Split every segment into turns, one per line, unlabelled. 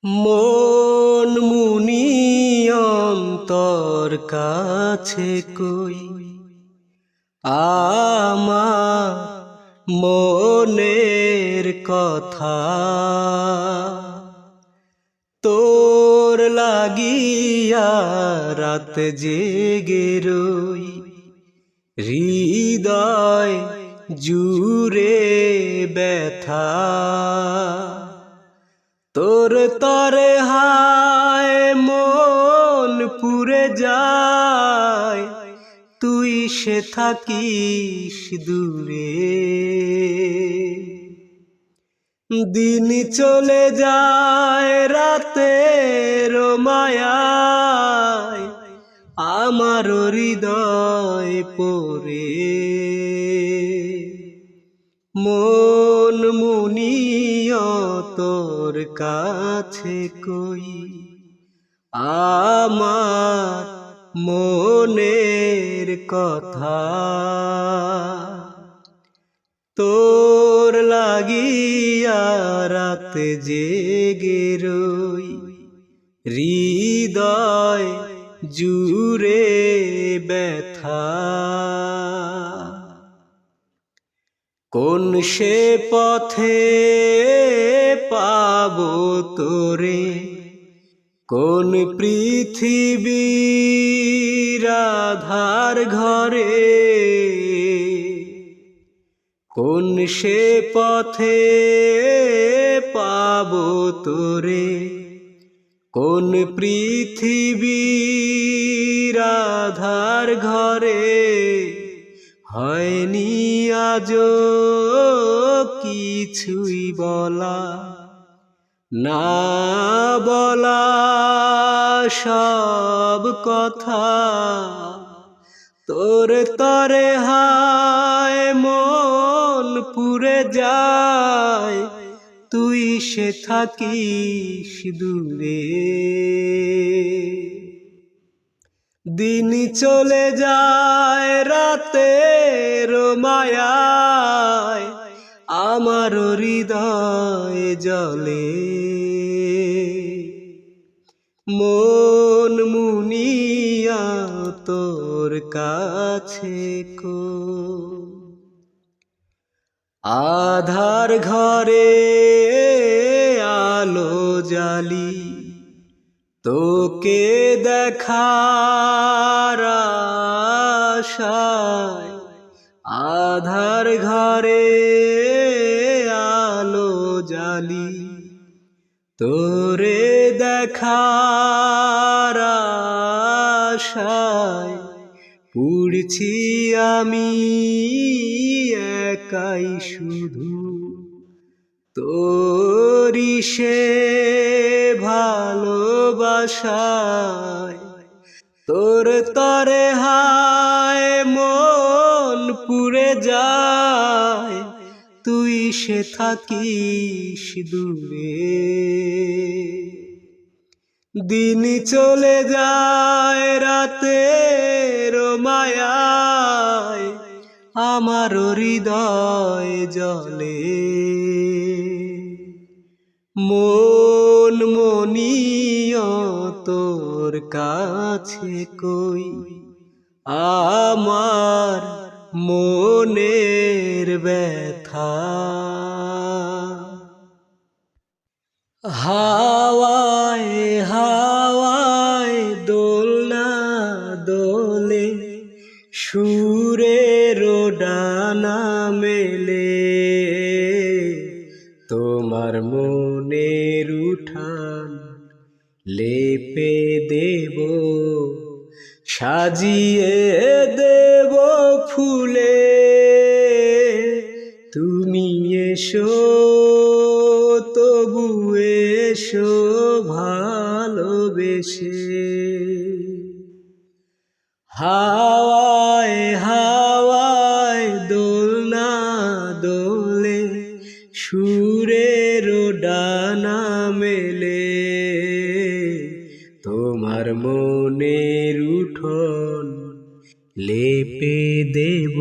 মন মুনি অন্তর কাছে কই আমার মনের কথা তোর লাগিয়া রাত জেগে রই হৃদয় জুড়ে ব্যথা তোর তরে হায় মন পুরে যায় তুই সে থাকিস দূরে দিন চলে যায় রাতের মায়ায় আমার হৃদয় পড়ে মন মুনিয়া তোর কাছে কই আমার মনের কথা তোর লাগিয়া রাত জেগে রই হৃদয় জুড়ে ব্যথা কোন সে পথে পাবো তোরে কোন পৃথিবীর আধার ঘরে কোন সে পথে পাবো তোরে কোন পৃথিবীর আধার ঘরে হয়নি আজো কিছুই বলা না বলা সব কথা তোর তরে হায় মন পুরে যায় তুই সে থাকিস দূরে দিন চলে যায় রাতের মায়ায় আমার হৃদয় জ্বলে মন মুনিয়া তোর কাছে কই আধার ঘরে আলো জ্বালি তোকে দেখার আশায় আধার ঘরে আলো জ্বালি তোরে দেখার আশায় পুড়ছি আমি একাই শুধু তোরি সে ভালোবাসায় তোর তরে হায় মন পুরে যায় তুই সে থাকিস দূরে দিন চলে যায় রাতের মায়ায় আমার হৃদয় জ্বলে মন মনিয়া তোর কাছে কই আমার মনের ব্যথা হাওয়ায় হাওয়ায় দোলনা দোলে সুরের ডানা মেলে তোমার মনের উঠান লেপে দেব সাজিয়ে দেব ফুলে তুমি এসো তবু এসো ভালোবেসে হাওয়ায় হাওয়ায় দোলনা দোলে সুরের ডানা মেলে তোমার মনের উঠোন লেপে দেব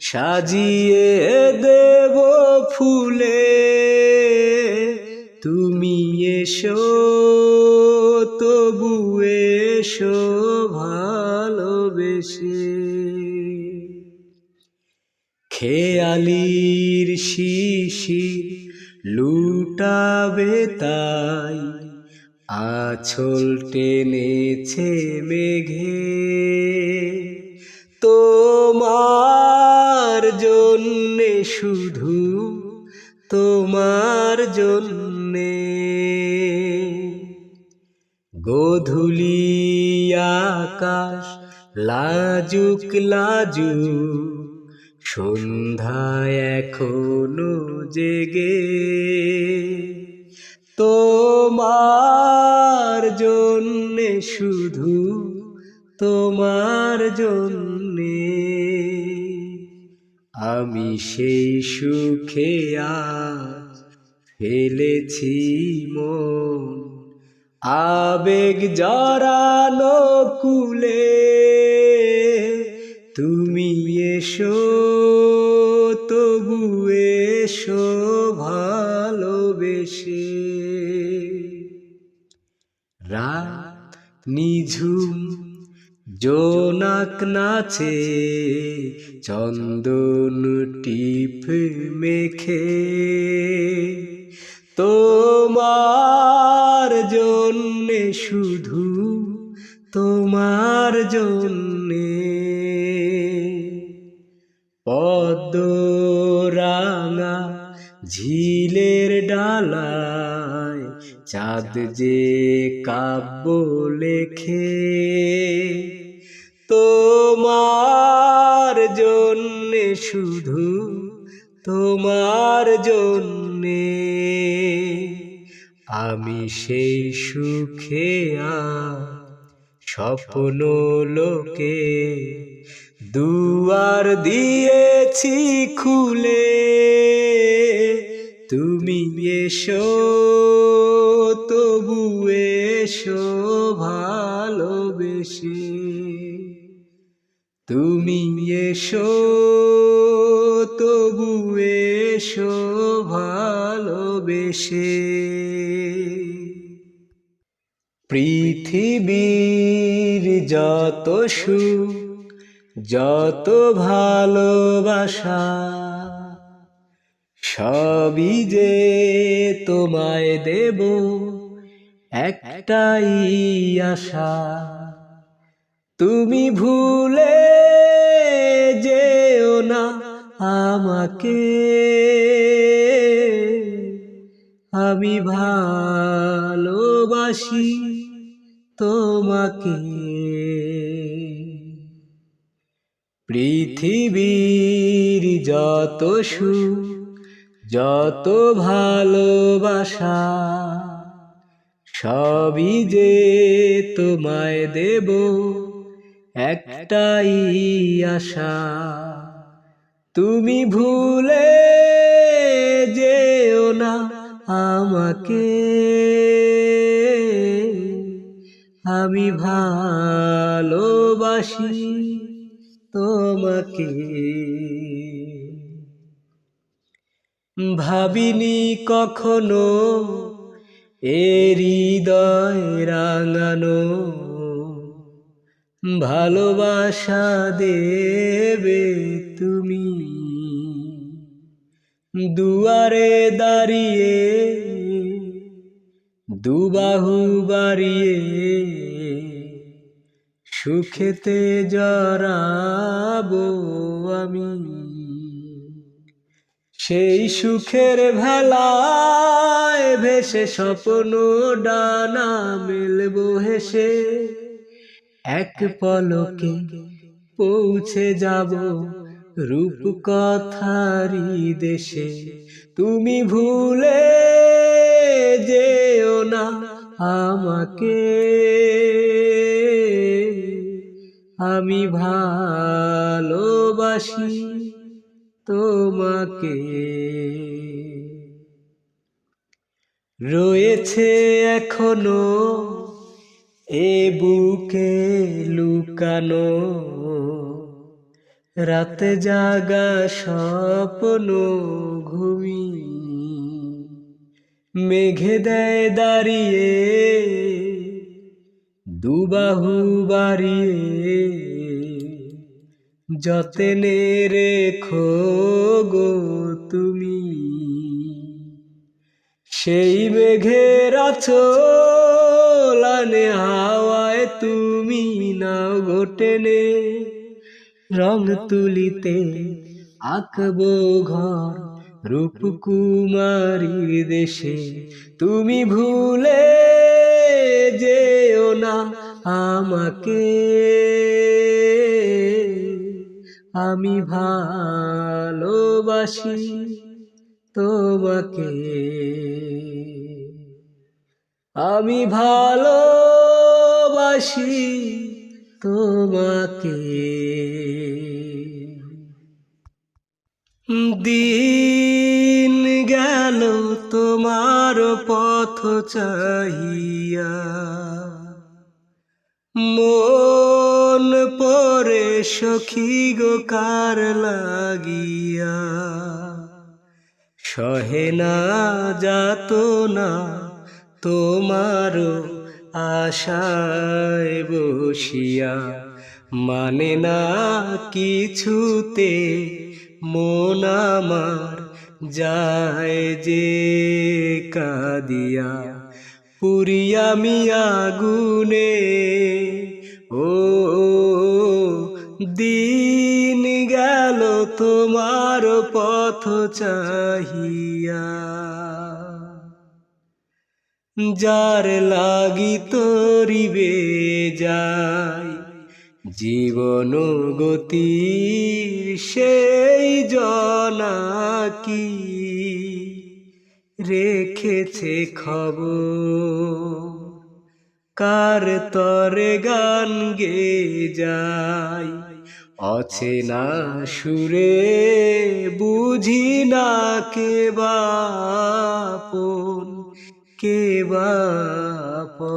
সাজিয়ে দেব ফুলে তুমি এসো তবু এসো ভালোবেসে, খেয়ালির শিশির লুটাবে তাই আঁচল টেনেছে মেঘে, তোমার জন্যে শুধু তোমার জন্যে। গোধূলি আকাশ লাজুক লাজুক, সন্ধ্যায় এখনো জেগে, তোমার জন্যে শুধু তোমার জন্যে। আমি সেই সুখে আজ ফেলেছি মন, আবেগ জড়ানো কুলে, তুমি এসো তবু এসো ভালোবেসে। রাত নিঝুম জোনাক নাচে চন্দন টিপ মেখে, তোমার জন্যে শুধু তোমার জন্যে। পদ্মরাঙা ঝিলের ডালায় চাঁদ যে কাব্য লেখে, তোমার জন্যে শুধু তোমার জন্যে। আমি সেই সুখে স্বপ্ন লোকে দুয়ার দিয়েছি খুলে, তুমি এসো তবু এসো ভালোবেসে, তুমি এসো তবু এসো ভালোবেসে। পৃথিবীর যত সুখ যত ভালোবাসা, সবই যে তোমায় দেব একটাই আশা, তুমি ভুলে যেও না আমাকে, আমি ভালোবাসি তোমাকে। পৃথিবীর যত সুখ যত ভালোবাসা, সবই যে তোমায় দেব একটাই আশা, তুমি ভুলে যেও না আমাকে, আমি ভালোবাসি তোমাকে। ভাবিনি কখনো এ হৃদয় রাঙানো ভালোবাসা দেবে তুমি, দুয়ারে দাঁড়িয়ে দুবাহু বাড়িয়ে সুখেতে জড়াবো আমি, সেই সুখের ভেলায় ভেসে স্বপ্ন ডানা মেলবো হেসে, এক পলকে পৌঁছে যাব রূপকথারি দেশে, তুমি ভুলে যেও না আমাকে, আমি ভালোবাসি তোমাকে। রয়েছে এখনো এ বুকে লুকানো রাতে জাগা স্বপ্ন ঘুমি, মেঘে দেয় দাঁড়িয়ে দুবাহু বাড়িয়ে, যতনে রেখো গো তুমি। সেই মেঘের আচলানে হাওয়ায় তুমি নাও গো টেনে, রং তুলিতে আঁকবো ঘর রূপকুমারীর দেশে। তুমি ভুলে যেও না আমাকে, আমি ভালোবাসি তোমাকে, আমি ভালোবাসি তোমাকে। দিন গেল তোমার পথ চাহিয়া, মন পরে সখী গো কার লাগিয়া, সহে না যাতনা তোমার আশায় বসিয়া, মানে না কিছুতে মন আমার যায় যে কাঁদিয়া। পুরিয়া মিয়া আগুনে ও দিন গেল তোমার পথ চাহিয়া, যার লাগি তরিবে যায় জীবন গতির, সেই জনাকি রেখেছে খবর। কার তরে গান গে যায় অচেনা সুরে, বুঝি না কে বাপন কে বাপন।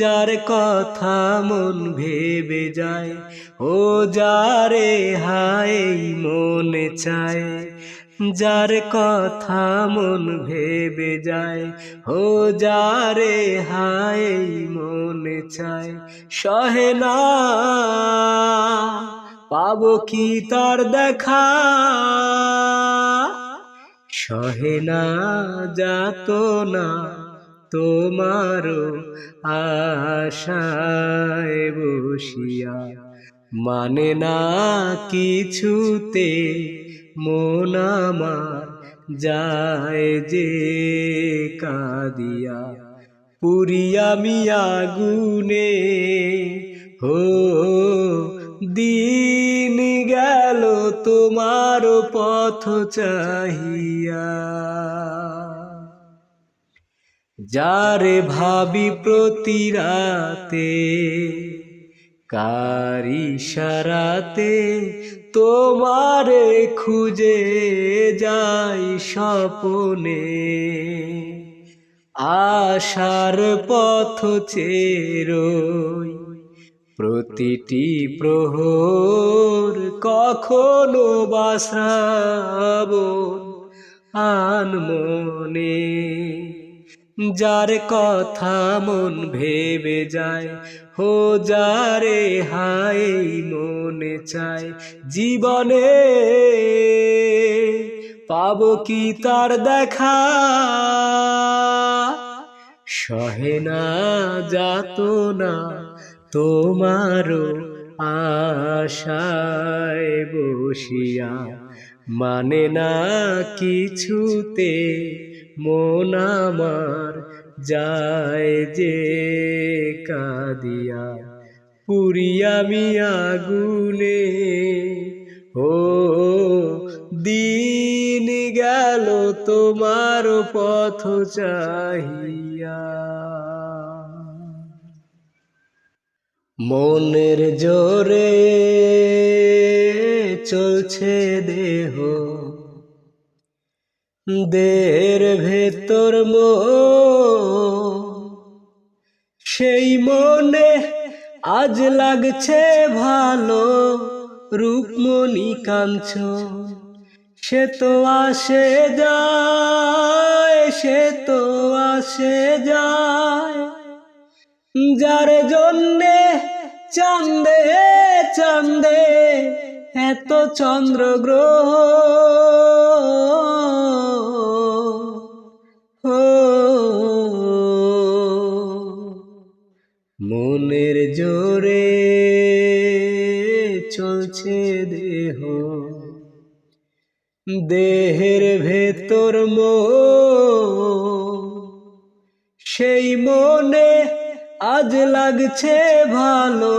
যার কথা মন ভেবে যায় ও যারে হায় মনে চায়, যার কথা মন ভেবে যায় ও যারে হায় মনে চায়, সহে না পাবো কি তার দেখা, সহে না যাতনা তোমার আশায় বসিয়া, মানে না কিছুতে মন আমার যায় যে কাঁদিয়া। পুরিয়া মিয়া আগুনে হো দিন গেল তোমার পথ চাহিয়া, যারে ভাবি প্রতি রাতে কারি ইশারাতে, তোমারে খুঁজে যাই স্বপনে, আশার পথ চেরোই প্রতিটি প্রহর, কখনো বা শ্রাবণ আনমনে। যার কথা মন ভেবে যায় হো যারে হায় মনে চায়, জীবনে পাবো কি তার দেখা, সহে না যাতনা তোমার আশায় বসিয়া, মানে না কিছুতে মন আমার যায় যে কাঁদিয়া। পুরিয়া মিয়া আগুনে ও দিন গেল তোমার পথ চাহিয়া। মনের জোরে চলছে দেহ, দেহের ভেতর সেই মনে আজ লাগছে ভালো রূপমণি কাঞ্চন, সে তো আসে যায়, সে তো আসে যায়, যার জন্যে চাঁদে চাঁদে এত চন্দ্র গ্রহ। মনের জোরে চলছে দেহ, দেহের ভেতর সেই মনে আজ লাগছে ভালো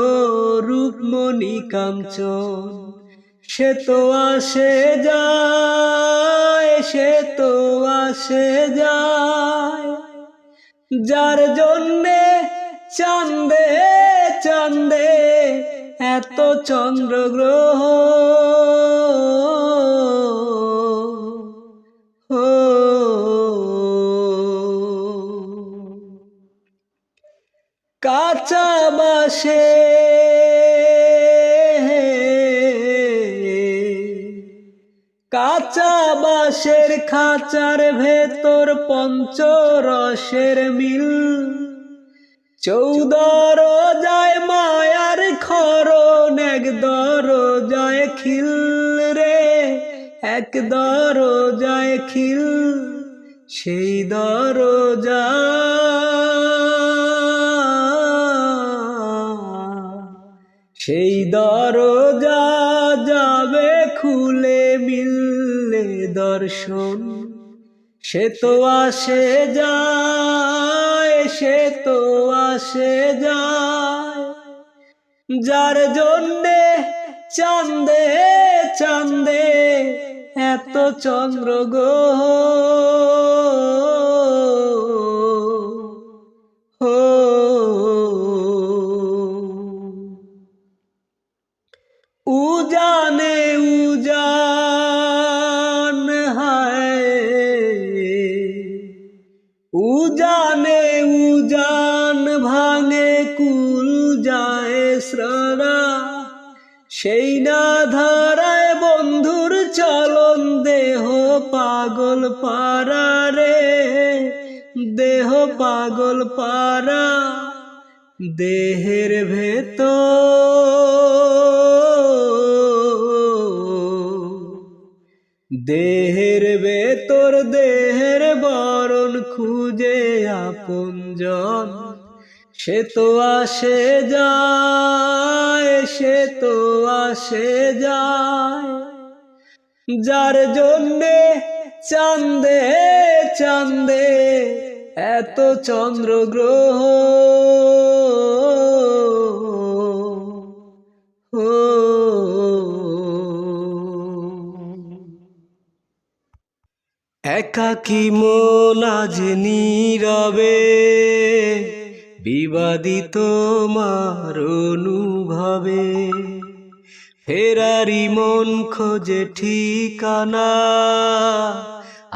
রূপমণি কাঞ্চন। সে তো আসে যায়, সে তো আসে যায়, যার জন্যে চাঁদে চাঁদে এত চন্দ্র গ্রহ। কাঁচা বাসে কাঁচা বাঁশের খাঁচার ভেতর পঞ্চরসের মিল, 14 যায় মায়ার খরণ, 1 দরজায় খিল রে, 1 দরজায় খিল। সেই দরজা সেই দরজা যাবে খুলে, মিললে দর্শন। সে তো আসে যায়, সে তো আসে যায়, যার জন্যে চাঁদে চাঁদে এত চন্দ্র গ্রহ। উজানে উজান হায়, উজানে উজান ভাঙে কুল যায় শ্ররা, সেই না ধারায় বন্ধুর চলন, দেহ পাগল পারা রে, দেহ পাগল পারা। দেহের ভেতর দেহের বরণ খুঁজে আপনজন। সে তো আসে যায়, সে তো আসে যায়, যার জন্যে চাঁদে চাঁদে এত চন্দ্র গ্রহ। একাকী মন আজ নীরবে বিবাদিত মার অনুভবে, ফেরারি মন খোঁজে ঠিকানা,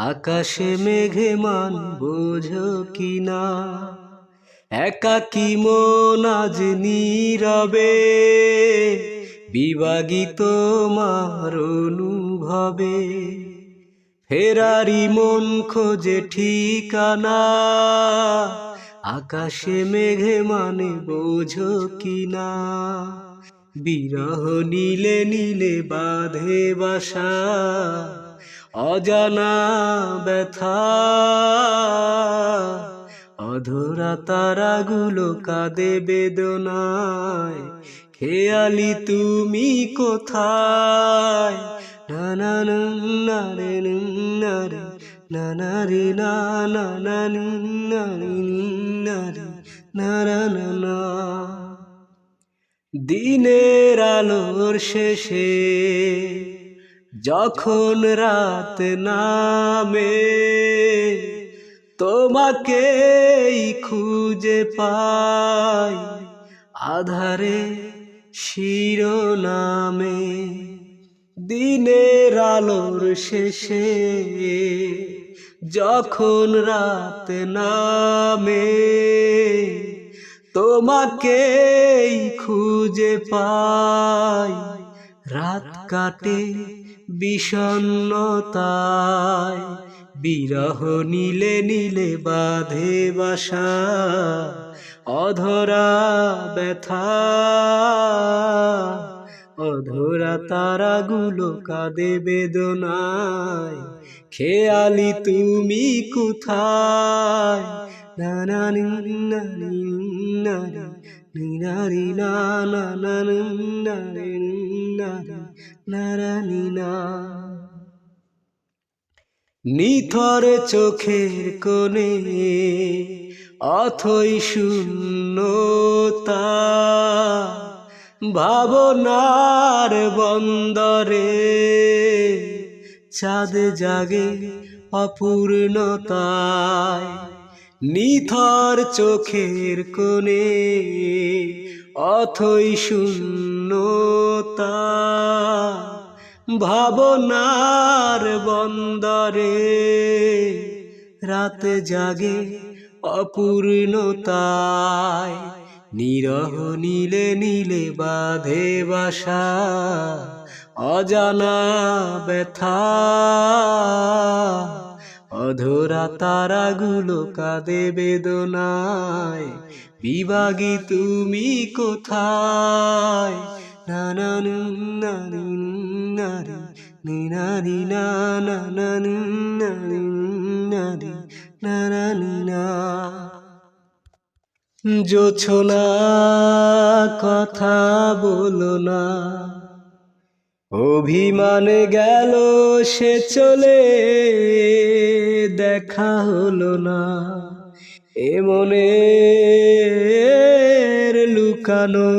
আকাশে মেঘে মান বোঝো কিনা। একাকী মন আজ নীরবে বিবাদিত মার অনুভবে, ফেরারি মন খোঁজে ঠিকানা, আকাশে মেঘে মানে বোঝো কিনা। বিরহ নীলে নীলে বাঁধে বাসা, অজানা ব্যথা, অধরা তারাগুলো কাঁদে বেদনায়, খেয়ালি তুমি কোথায়। না না না রে না রে না না রে না না না না রে না না না। দিনের আলোর শেষে যখন রাত নামে, তোমাকেই খুঁজে পাই আধারে শিরোনামে। দিনের আলোর শেষে যখন রাত নামে, তোমাকেই খুঁজে পাই। রাত কাটে বিষণ্ণতায় বিরহ নীলে নীলে বাঁধে বাসা অধরা ব্যথা অধরা তারাগুলো কাঁদে বেদনায় খেয়ালি তুমি কোথায় নানানি নানি নানি নিনারি না না নানি নানি নারানি না নিথর চোখের কোণে অথই শূন্যতা ভাবনার বন্দরে চাঁদ জাগে অপূর্ণতায় নিথর চোখের কোণে অথই শূন্যতা ভাবনার বন্দরে রাত জাগে অপূর্ণতায় নিরহ নীলে নীলে বাঁধে বাসা অজানা ব্যথা অধরা তারাগুলো কাঁদে বেদনায় বিভাগী তুমি কোথায় নানানু নানি নারি নিনারি না নানানু নানি নারি নারানি না জোছনা কথা বলো না অভিমান গেল সে চলে দেখা হলো না এ মনের লুকানো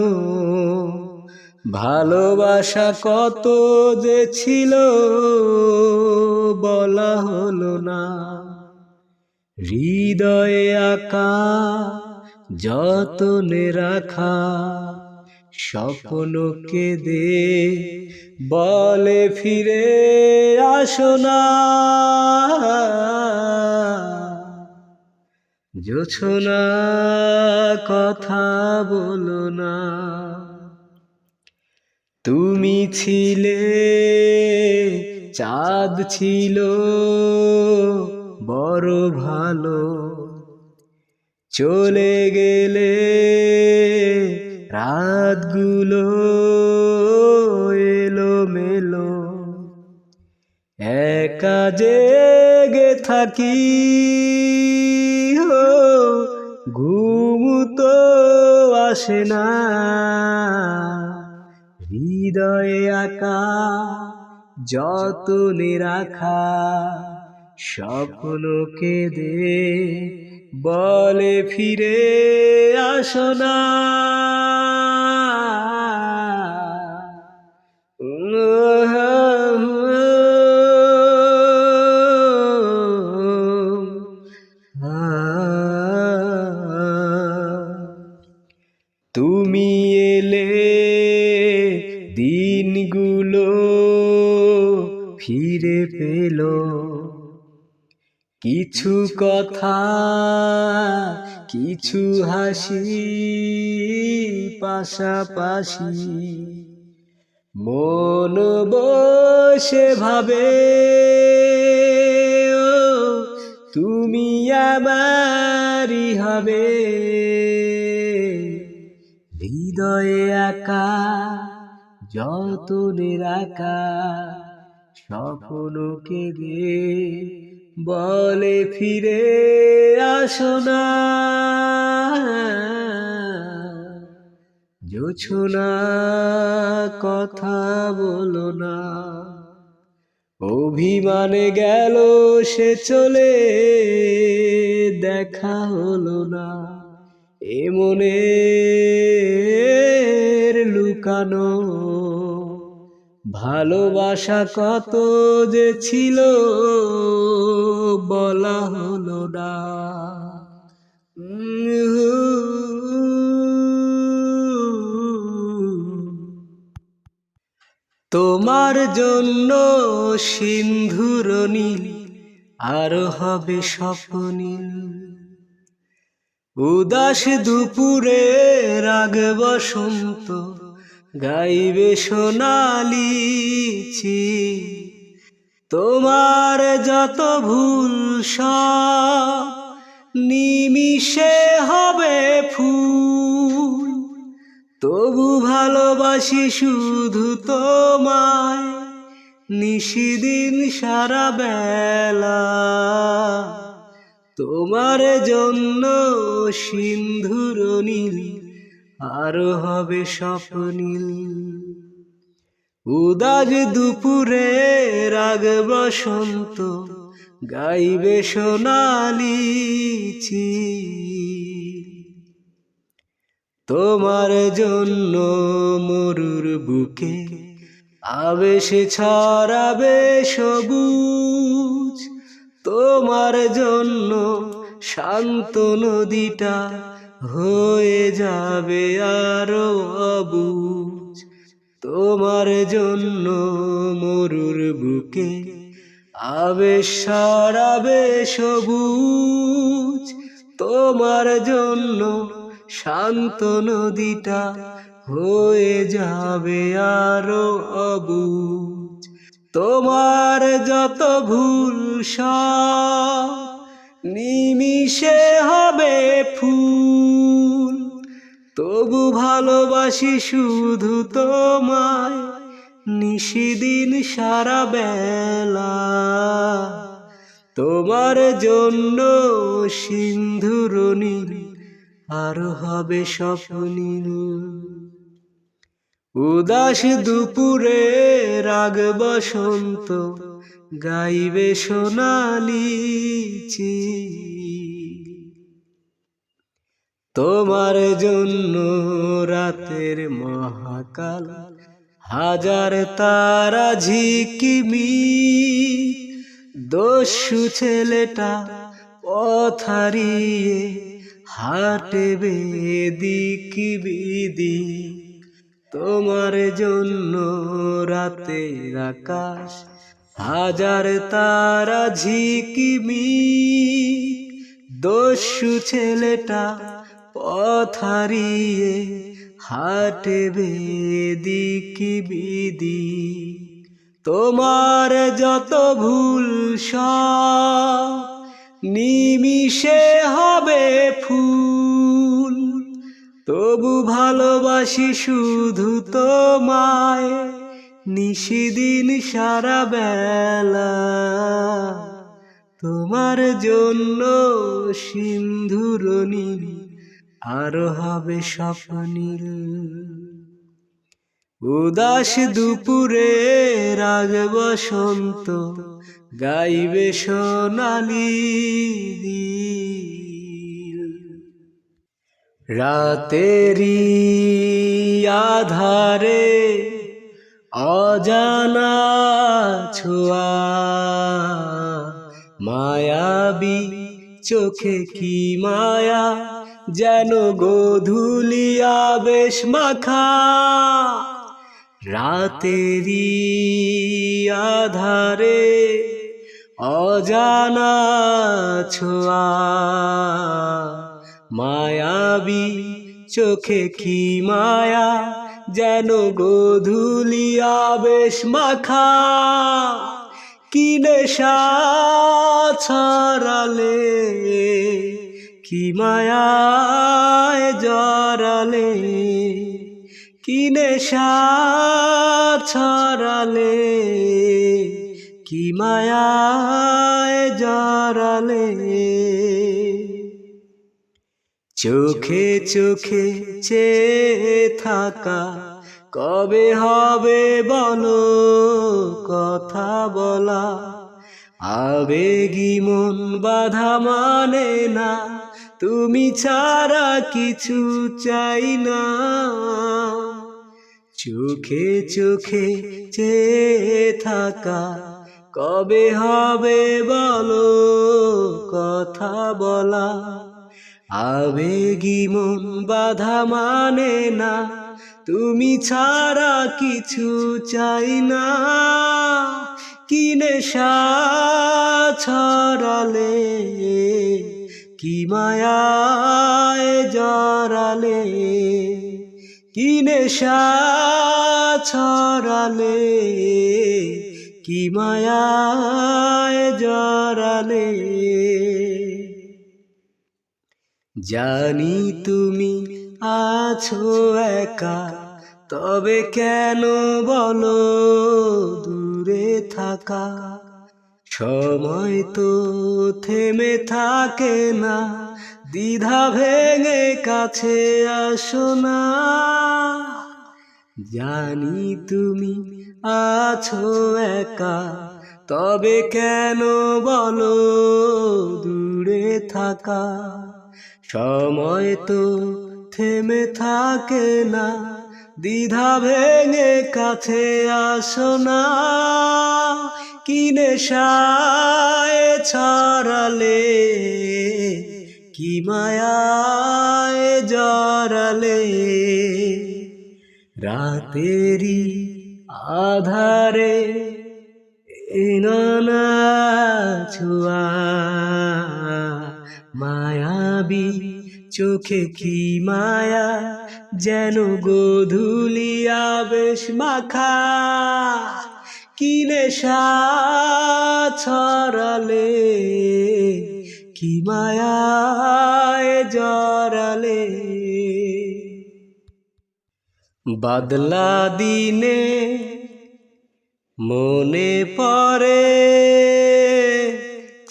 ভালোবাসা কত যে ছিল বলা হলো না হৃদয়ে আঁকা যতনে রাখা স্বপ্ন কেঁদে বলে ফিরে আসো না জোছনা কথা বলো না তুমি ছিলে চাঁদ ছিল বড় ভালো চলে গেলে রাতগুলো এলো মেলো একা জেগে থাকি ঘুম তো আসে না হৃদয়ে আঁকা যতনে রাখা স্বপ্ন কেঁদে বলে ফিরে আসো না তুমি এলে দিনগুলো ফিরে পেল কিছু কথা কিছু হাসি পাশাপাশি মন বসে ভাবে তুমি আমারই হবে হৃদয়ে আঁকা যতনে রাখা স্বপ্ন কেঁদে বলে ফিরে আসো না জোছনা কথা বলো না অভিমানে গেল সে চলে দেখা হলো না এ মনের লুকানো ভালোবাসা কত যে ছিল বলা হলো না তোমার জন্য সিন্ধুর নীল আর হবে স্বপ্নীল উদাস দুপুরে রাগ বসন্ত গাইবে সোনালি তোমার যত ভুল সব নিমিষে হবে ফুল। তবু ভালোবাসি শুধু তোমায় নিশিদিন সারা বেলা। তোমার জন্য সিন্ধুর নীল আরো হবে স্বপ্নীল। উদাস দুপুরে রাগ বসন্ত গাইবে সোনালি তোমার জন্য মরুর বুকে আবেশে ছড়াবে সবুজ। তোমার জন্য শান্ত নদীটা হয়ে যাবে আরো অবুঝ। তোমার জন্য মরুর বুকে আবেশ ছড়াবে সবুজ। তোমার জন্য শান্ত নদীটা হয়ে যাবে আরো অবুঝ। তোমার যত ভুল সব নিমিষে হবে ফুল। তবু ভালোবাসি শুধু তোমায় নিশিদিন সারা বেলা। তোমার জন্য সিন্ধুর নীল আরো হবে স্বপ্নীল। উদাস দুপুরে রাগ বসন্ত গাইবে সোনালি তোমার জন্য রাতের মহাকাল হাজার তারা ঝিকিমি। দস্যু ছেলেটা পথ হারিয়ে হাটে বেদিক বিদিক। তোমার জন্য রাতের আকাশ হাজার তারা ঝিকিমি। দস্যু ছেলেটা পথ হারিয়ে হাটে বেদিক বিদিক। তোমার যত ভুল সব নিমিষে হবে ফুল। তবু ভালোবাসি শুধু তোমায় নিশিদিন সারা বেলা। তোমার জন্য সিন্ধুর নীল আরো হবে স্বপ্নীল। উদাস দুপুরে রাগ বসন্ত গাইবে সোনালি। রাতেরি আধারে অজানা ছোঁয়া মায়াবী চোখে কি মায়া যেন গোধূলি আবেশ মাখা। রাতেরি আধারে অজানা ছোঁয়া মায়াবী চোখে কি মায়া যেন গোধূলি আবেশ মাখা। কি নেশা ছড়ালে কি মায়ায় জড়ালে। কি নেশা ছড়ালে কি মায়ায় জড়ালে। চোখে চোখে চেয়ে থাকা কবে হবে বলো কথা বলা। আবেগী মন বাধা মানে না, তুমি ছাড়া কিছু চাই না। চোখে চোখে চেয়ে থাকা কবে হবে বলো কথা বলা। আবেগী মন বাধা মানে না, তুমি ছাড়া কিছু চাই না। কি নেশা ছড়ালে কি মায়ায় জড়ালে। কি নেশা ছড়ালে, কি মায়ায় জড়ালে। জানি তুমি আছো একা, তবে কেন বলো দূরে থাকা। সময় তো থেমে থাকে না, দ্বিধা ভেঙে কাছে আসো না। জানি তুমি আছো একা, তবে কেন বলো দূরে থাকা। সময় তো থেমে থাকে না, দ্বিধা ভেঙে কাছে আসো না। কি নেশায় ছড়ালে, কি মায়ায় জড়ালে। রাতেরি আধারে নানা ছোঁয়া, মায়াবী চোখে কি মায়া, যেন গোধূলি আবেশ মাখা। কি নেশা ছড়ালে, কি মায়ায় জড়ালে। বাদলা দিনে মনে পড়ে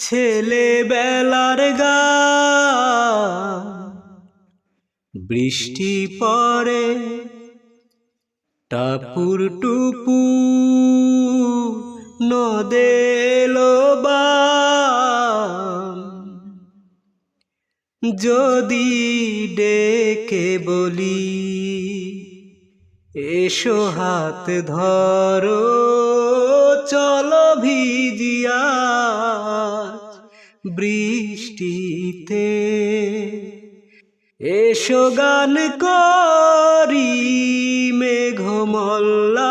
ছেলেবেলার গান। বৃষ্টি পড়ে টাপুর টুপু, নদে লোবান। যদি ডেকে বলি এসো হাত ধরো, চলো ভিজিয়া বৃষ্টিতে। এসো গান করি মেঘমল্লারে,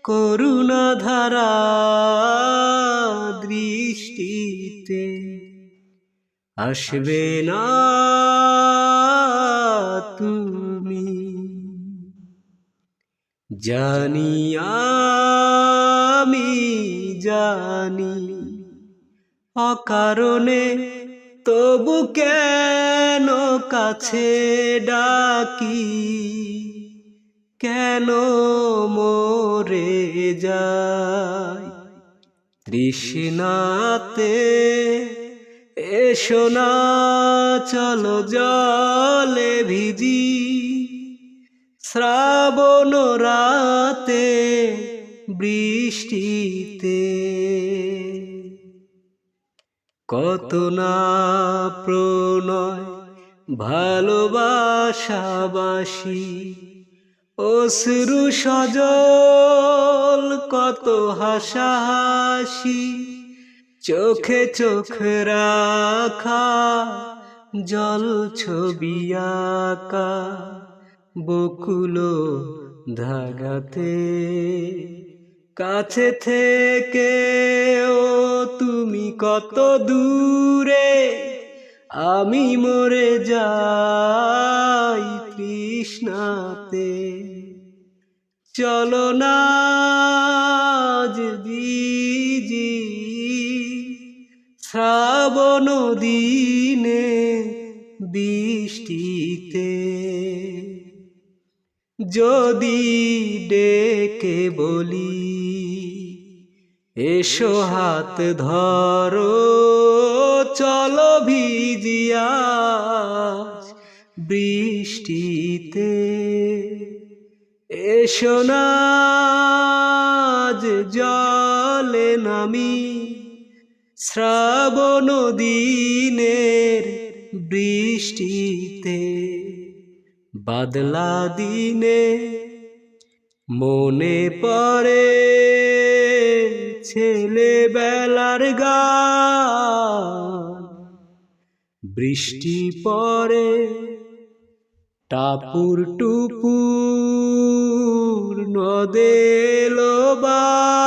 করুণা ধারা দৃষ্টিতে। আসবে না তুমি, জানি আমি জানি, অকারণে তবু কেন কাছে ডাকি। কেন মরে যাই তৃষ্ণাতে। এসো না চলো জলে ভিজি, শ্রাবণ রাতে বৃষ্টিতে। কত না প্রণয় ভালোবাসাবাসি, অশ্রু সজল কত হাসাহাসি। চোখে চোখ রাখা জল ছবি আঁকা, বকুল ধাগাতে। কাছে থেকে ও তুমি কত দূরে, আমি মরে যাই তৃষ্ণাতে। চলো না আজ ভিজি শ্রাবণ দিনে বৃষ্টিতে। যদি ডেকে বলি এসো হাত ধরো, চলো ভিজিয়া বৃষ্টিতে। এসো না আজ জলে নামি, শ্রাবণ দিনের বৃষ্টিতে। বাদলা দিনে মনে পড়ে ছেলেবেলার গান। বৃষ্টি পড়ে টাপুর টুপুর, নদে লোবান।